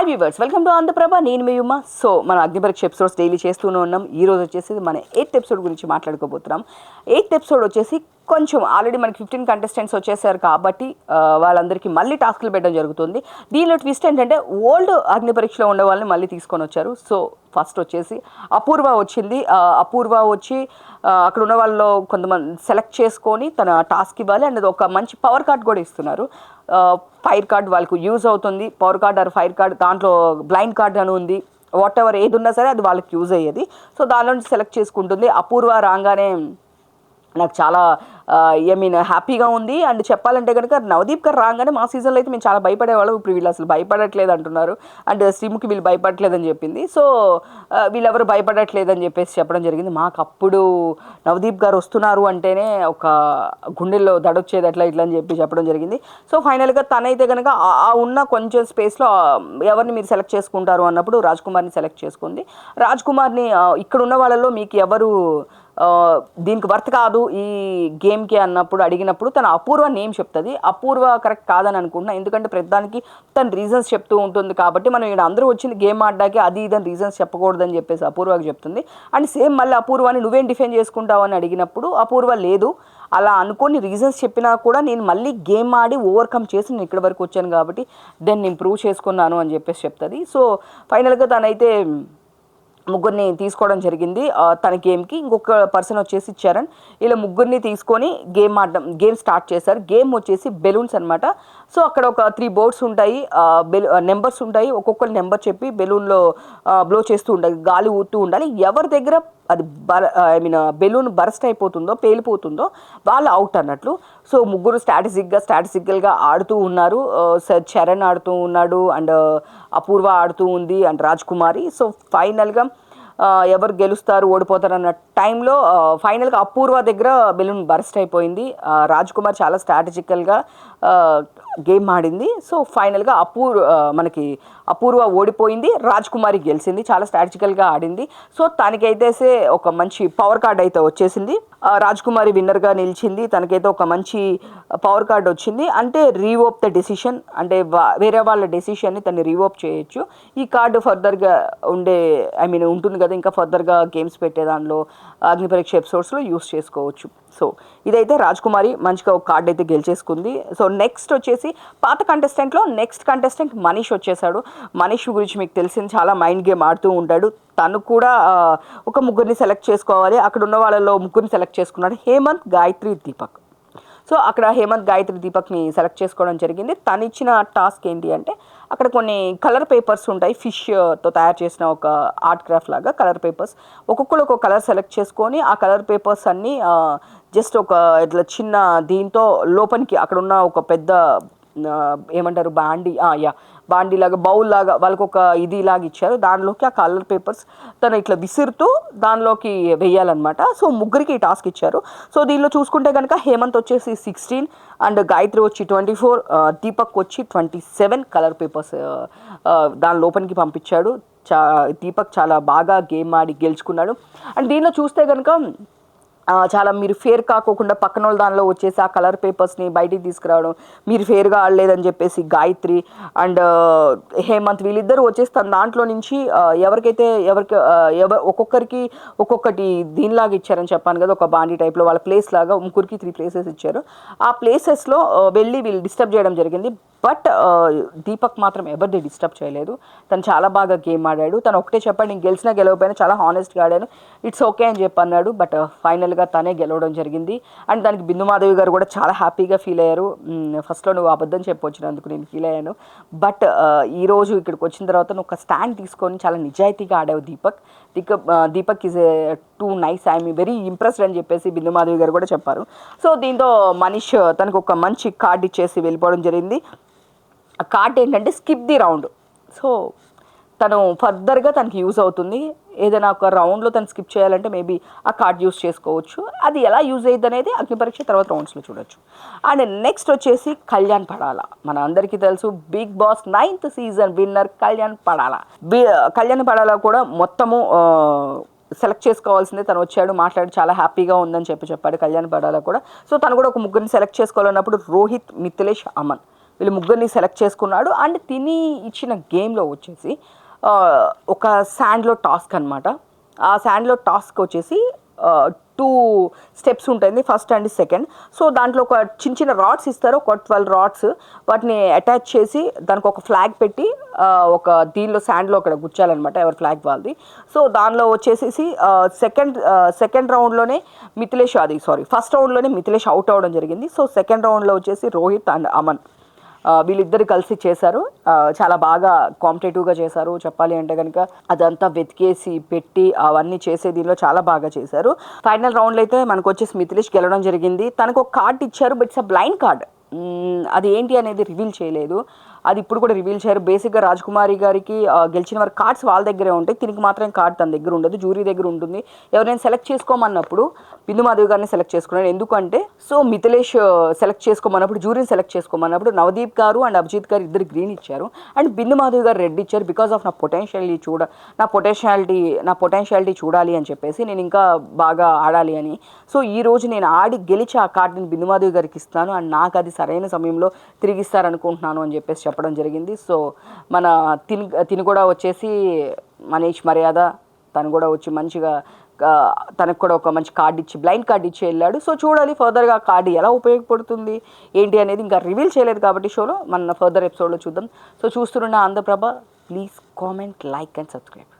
Viewers, welcome to Andhraprabha. నేను మీ Uma. So మన అగ్నిపరీక్ష episodes daily చేస్తూనే ఉన్నాం. ఈ రోజు వచ్చేసి మన 8th ఎపిసోడ్ గురించి మాట్లాడుకోబోతున్నాం. 8th ఎపిసోడ్ వచ్చేసి కొంచెం ఆల్రెడీ మనకి 15 కంటెస్టెంట్స్ వచ్చేసారు కాబట్టి వాళ్ళందరికీ మళ్ళీ టాస్క్లు పెట్టడం జరుగుతుంది. దీనిలో ట్విస్ట్ ఏంటంటే ఓల్డ్ అగ్నిపరీక్షలో ఉండే వాళ్ళని మళ్ళీ తీసుకొని వచ్చారు. సో ఫస్ట్ వచ్చేసి అపూర్వ వచ్చింది. అపూర్వ వచ్చి అక్కడ ఉన్న వాళ్ళలో కొంతమంది సెలెక్ట్ చేసుకొని తన టాస్క్ ఇవ్వాలి అండ్ ఒక మంచి పవర్ కార్డ్ కూడా ఇస్తున్నారు. ఫైర్ కార్డ్ వాళ్ళకు యూజ్ అవుతుంది. Power card or fire card, దాంట్లో బ్లైండ్ కార్డ్ అని ఉంది. వాట్ ఎవర్ ఏది ఉన్నా సరే అది వాళ్ళకి యూజ్ అయ్యేది. సో దానిలో నుంచి సెలెక్ట్ చేసుకుంటుంది. అపూర్వ రాగానే నాకు చాలా హ్యాపీగా ఉంది. అండ్ చెప్పాలంటే కనుక నవదీప్ గారు రాగానే మా సీజన్లో అయితే మేము చాలా భయపడేవాళ్ళం. ఇప్పుడు వీళ్ళు అసలు భయపడట్లేదు అంటున్నారు. అండ్ శ్రీముఖి వీళ్ళు భయపడట్లేదని చెప్పింది. సో వీళ్ళెవరు భయపడట్లేదని చెప్పేసి చెప్పడం జరిగింది. మాకు అప్పుడు నవదీప్ గారు వస్తున్నారు అంటేనే ఒక గుండెల్లో దడొచ్చేది అట్లా ఇట్లా అని చెప్పడం జరిగింది. సో ఫైనల్గా తనైతే కనుక ఆ ఉన్న కొంచెం స్పేస్లో ఎవరిని మీరు సెలెక్ట్ చేసుకుంటారు అన్నప్పుడు రాజ్ కుమార్ని సెలెక్ట్ చేసుకుంది. రాజ్ కుమార్ని ఇక్కడ ఉన్న వాళ్ళలో మీకు ఎవరు దీనికి వర్త్ కాదు ఈ గేమ్కి అన్నప్పుడు అడిగినప్పుడు తన అపూర్వ నేమ్ చెప్తుంది. అపూర్వ కరెక్ట్ కాదని అనుకుంటున్నా, ఎందుకంటే ప్రతిదానికి తను రీజన్స్ చెప్తూ ఉంటుంది. కాబట్టి మనం ఇక్కడ అందరూ వచ్చింది గేమ్ ఆడడానికి, అది ఇదని రీజన్స్ చెప్పకూడదని చెప్పేసి అపూర్వకి చెప్తుంది. అండ్ సేమ్ మళ్ళీ అపూర్వాని నువ్వేం డిఫెండ్ చేసుకుంటావు అని అడిగినప్పుడు అపూర్వ లేదు, అలా అనుకోని రీజన్స్ చెప్పినా కూడా నేను మళ్ళీ గేమ్ ఆడి ఓవర్కమ్ చేసి నేను ఇక్కడి వరకు వచ్చాను కాబట్టి దెన్ నేను ప్రూవ్ చేసుకున్నాను అని చెప్పేసి చెప్తుంది. సో ఫైనల్గా తనైతే ముగ్గురిని తీసుకోవడం జరిగింది తన గేమ్కి. ఇంకొక పర్సన్ వచ్చేసి చరణ్. ఇలా ముగ్గురిని తీసుకొని గేమ్ స్టార్ట్ చేశారు. గేమ్ వచ్చేసి బెలూన్స్ అనమాట. సో అక్కడ ఒక 3 బోర్డ్స్ ఉంటాయి, నెంబర్స్ ఉంటాయి. ఒక్కొక్కరు నెంబర్ చెప్పి బెలూన్లో బ్లో చేస్తూ ఉండాలి, గాలి ఊతూ ఉండాలి. ఎవరి దగ్గర అది బెలూన్ బరస్ట్ అయిపోతుందో, పేలిపోతుందో వాళ్ళు అవుట్ అన్నట్లు. సో ముగ్గురు స్ట్రాటజికల్గా ఆడుతూ ఉన్నారు. చరణ్ ఆడుతూ ఉన్నాడు, అండ్ అపూర్వ ఆడుతూ ఉంది, అండ్ రాజ్ కుమారి. సో ఫైనల్గా ఎవరు గెలుస్తారు ఓడిపోతారు అన్న టైంలో ఫైనల్గా అపూర్వ దగ్గర బెలూన్ బరస్ట్ అయిపోయింది. రాజ్ కుమార్ చాలా స్ట్రాటజికల్గా గేమ్ ఆడింది. సో ఫైనల్గా మనకి అపూర్వ ఓడిపోయింది, రాజ్ కుమారి గెలిచింది. చాలా స్ట్రాటజికల్గా ఆడింది. సో తనకైతే ఒక మంచి పవర్ కార్డ్ అయితే వచ్చేసింది. రాజ్ కుమారి విన్నర్గా నిలిచింది. తనకైతే ఒక మంచి పవర్ కార్డ్ వచ్చింది. అంటే రీవోప్ ద డెసిషన్, అంటే వేరే వాళ్ళ డెసిషన్ని తను రీవోప్ చేయొచ్చు. ఈ కార్డు ఫర్దర్గా ఉంటుంది కదా, ఇంకా ఫర్దర్గా గేమ్స్ పెట్టే దానిలో అగ్నిపరీక్ష ఎపిసోడ్స్లో యూస్ చేసుకోవచ్చు. సో ఇదైతే రాజ్ కుమారి మంచిగా ఒక కార్డ్ అయితే గెలిచేసుకుంది. సో నెక్స్ట్ వచ్చేసి పాత కంటెస్టెంట్లో నెక్స్ట్ కంటెస్టెంట్ మనీష్ వచ్చేసాడు. మనీష్ గురించి మీకు తెలిసింది, చాలా మైండ్ గేమ్ ఆడుతూ ఉంటాడు. తను కూడా ఒక ముగ్గురిని సెలెక్ట్ చేసుకోవాలి. అక్కడ ఉన్న వాళ్ళలో ముగ్గురిని సెలెక్ట్ చేసుకున్నాడు, హేమంత్, గాయత్రి, దీపక్. సో అక్కడ హేమంత్, గాయత్రి, దీపక్ని సెలెక్ట్ చేసుకోవడం జరిగింది. తను ఇచ్చిన టాస్క్ ఏంటి అంటే అక్కడ కొన్ని కలర్ పేపర్స్ ఉంటాయి, ఫిష్తో తయారు చేసిన ఒక ఆర్ట్ క్రాఫ్ట్ లాగా కలర్ పేపర్స్. ఒక్కొక్కరు ఒక కలర్ సెలెక్ట్ చేసుకొని ఆ కలర్ పేపర్స్ అన్నీ జస్ట్ ఒక ఇట్లా చిన్న దీంతో లోపలికి అక్కడ ఉన్న ఒక పెద్ద ఏమంటారు బాండీ లాగా బౌల్ లాగా వాళ్ళకి ఒక ఇది లాగా ఇచ్చారు. దానిలోకి ఆ కలర్ పేపర్స్ తను ఇట్లా విసురుతూ దానిలోకి వెయ్యాలన్నమాట. సో ముగ్గురికి ఈ టాస్క్ ఇచ్చారు. సో దీనిలో చూసుకుంటే కనుక హేమంత్ వచ్చేసి 16 అండ్ గాయత్రి వచ్చి 24, దీపక్ వచ్చి 27 కలర్ పేపర్స్ దాని లోపలికి పంపించాడు. దీపక్ చాలా బాగా గేమ్ ఆడి గెలుచుకున్నాడు. అండ్ దీనిలో చూస్తే కనుక చాలా మీరు ఫేర్ కాకోకుండా పక్కన వాళ్ళ దానిలో వచ్చేసి ఆ కలర్ పేపర్స్ని బయటికి తీసుకురావడం, మీరు ఫేర్గా ఆడలేదని చెప్పేసి గాయత్రి అండ్ హేమంత్ వీళ్ళిద్దరూ వచ్చేసి తన దాంట్లో నుంచి ఒక్కొక్కరికి ఒక్కొక్కటి దీనిలాగా ఇచ్చారని చెప్పాను కదా, ఒక బాండీ టైప్లో వాళ్ళ ప్లేస్ లాగా ముగ్గురికి 3 ప్లేసెస్ ఇచ్చారు. ఆ ప్లేసెస్లో వెళ్ళి వీళ్ళు డిస్టర్బ్ చేయడం జరిగింది. బట్ దీపక్ మాత్రం ఎవరిది డిస్టర్బ్ చేయలేదు. తను చాలా బాగా గేమ్ ఆడాడు. తను ఒకటే చెప్పాడు, నేను గెలిచినా గెలవకపోయినా చాలా హానెస్ట్గా ఆడాను, ఇట్స్ ఓకే అని చెప్పి అన్నాడు. బట్ ఫైనల్గా తనే గెలవడం జరిగింది. అండ్ దానికి బిందు మాధవి గారు కూడా చాలా హ్యాపీగా ఫీల్ అయ్యారు. ఫస్ట్లో నువ్వు అబద్ధం చెప్పొచ్చినందుకు నేను ఫీల్ అయ్యాను, బట్ ఈరోజు ఇక్కడికి వచ్చిన తర్వాత నువ్వు ఒక స్టాండ్ తీసుకొని చాలా నిజాయితీగా ఆడావు Deepak is too nice, I'm very impressed అని చెప్పేసి బిందు మాధవి గారు కూడా చెప్పారు. సో దీంతో మనీష్ తనకు ఒక మంచి కార్డ్ ఇచ్చేసి వెళ్ళిపోవడం జరిగింది. ఆ కార్డ్ ఏంటంటే స్కిప్ ది రౌండ్. సో తను ఫర్దర్గా తనకి యూజ్ అవుతుంది. ఏదైనా ఒక రౌండ్లో తను స్కిప్ చేయాలంటే మేబీ ఆ కార్డ్ యూజ్ చేసుకోవచ్చు. అది ఎలా యూజ్ అయ్యిద్ది అనేది అగ్నిపరీక్ష తర్వాత రౌండ్స్లో చూడొచ్చు. అండ్ నెక్స్ట్ వచ్చేసి కళ్యాణ్ పడాల. మన అందరికీ తెలుసు Bigg Boss 9th season winner Kalyan Padala కూడా మొత్తము సెలెక్ట్ చేసుకోవాల్సిందే. తను వచ్చాడు, మాట్లాడి చాలా హ్యాపీగా ఉందని చెప్పాడు కళ్యాణ్ పడాల కూడా. సో తను కూడా ఒక ముగ్గురిని సెలెక్ట్ చేసుకోవాలన్నప్పుడు రోహిత్, మిథిలేష్, అమన్. వీళ్ళు ముగ్గురిని సెలెక్ట్ చేసుకున్నాడు. అండ్ తిని ఇచ్చిన గేమ్లో వచ్చేసి ఒక శాండ్లో టాస్క్ అనమాట. ఆ శాండ్లో టాస్క్ వచ్చేసి 2 స్టెప్స్ ఉంటుంది, ఫస్ట్ అండ్ సెకండ్. సో దాంట్లో ఒక చిన్న చిన్న రాడ్స్ ఇస్తారు, ఒక 12 రాడ్స్. వాటిని అటాచ్ చేసి దానికి ఒక ఫ్లాగ్ పెట్టి ఒక దీనిలో శాండ్లో అక్కడ గుచ్చాలన్నమాట, ఎవరి ఫ్లాగ్ వాళ్ళది. సో దానిలో వచ్చేసి సెకండ్ రౌండ్లోనే ఫస్ట్ రౌండ్లోనే మిథిలేష్ అవుట్ అవ్వడం జరిగింది. సో సెకండ్ రౌండ్లో వచ్చేసి రోహిత్ అండ్ అమన్ వీళ్ళిద్దరు కలిసి చేశారు. చాలా బాగా కాంపిటేటివ్గా చేశారు. చెప్పాలి అంటే కనుక అదంతా వెతికేసి పెట్టి అవన్నీ చేసే దీనిలో చాలా బాగా చేశారు. ఫైనల్ రౌండ్లో అయితే మనకు వచ్చేసి మిథిలేష్ గెలవడం జరిగింది. తనకు ఒక కార్డ్ ఇచ్చారు, but it's a blind card. అది ఏంటి అనేది రివీల్ చేయలేదు, అది ఇప్పుడు కూడా రివీల్ చేయరు. బేసిక్గా రాజకుమారి గారికి గెలిచిన వారి కార్డ్స్ వాళ్ళ దగ్గరే ఉంటాయి, దీనికి మాత్రం కార్డ్ తన దగ్గర ఉండదు, జ్యూరీ దగ్గర ఉంటుంది. ఎవరైనా సెలెక్ట్ చేసుకోమన్నప్పుడు బిందు మాధవి గారిని సెలెక్ట్ చేసుకున్నాడు. ఎందుకంటే సో మిథిలేష్ సెలెక్ట్ చేసుకోమన్నప్పుడు, జ్యూరీని సెలెక్ట్ చేసుకోమన్నప్పుడు నవదీప్ గారు అండ్ అభిజిత్ గారు ఇద్దరు గ్రీన్ ఇచ్చారు, అండ్ బిందు మాధవి గారు రెడ్ ఇచ్చారు. బికాస్ ఆఫ్ నా పొటెన్షియాలిటీ చూడాలి అని చెప్పేసి, నేను ఇంకా బాగా ఆడాలి అని. సో ఈ రోజు నేను ఆడి గెలిచి ఆ కార్డుని బిందు మాధవి గారికి ఇస్తాను, అండ్ నాకు అది సరైన సమయంలో తిరిగిస్తారనుకుంటున్నాను అని చెప్పేసి చెప్పడం జరిగింది. సో మన తిని కూడా వచ్చేసి మనీష్ మర్యాద, తను కూడా వచ్చి మంచిగా తనకు కూడా ఒక మంచి కార్డు ఇచ్చి, బ్లైండ్ కార్డు ఇచ్చి వెళ్ళాడు. సో చూడాలి ఫర్దర్గా ఆ కార్డు ఎలా ఉపయోగపడుతుంది ఏంటి అనేది ఇంకా రివీల్ చేయలేదు కాబట్టి షోలో, మన ఫర్దర్ ఎపిసోడ్లో చూద్దాం. సో చూస్తున్న Andhra Prabha, please comment, like and subscribe.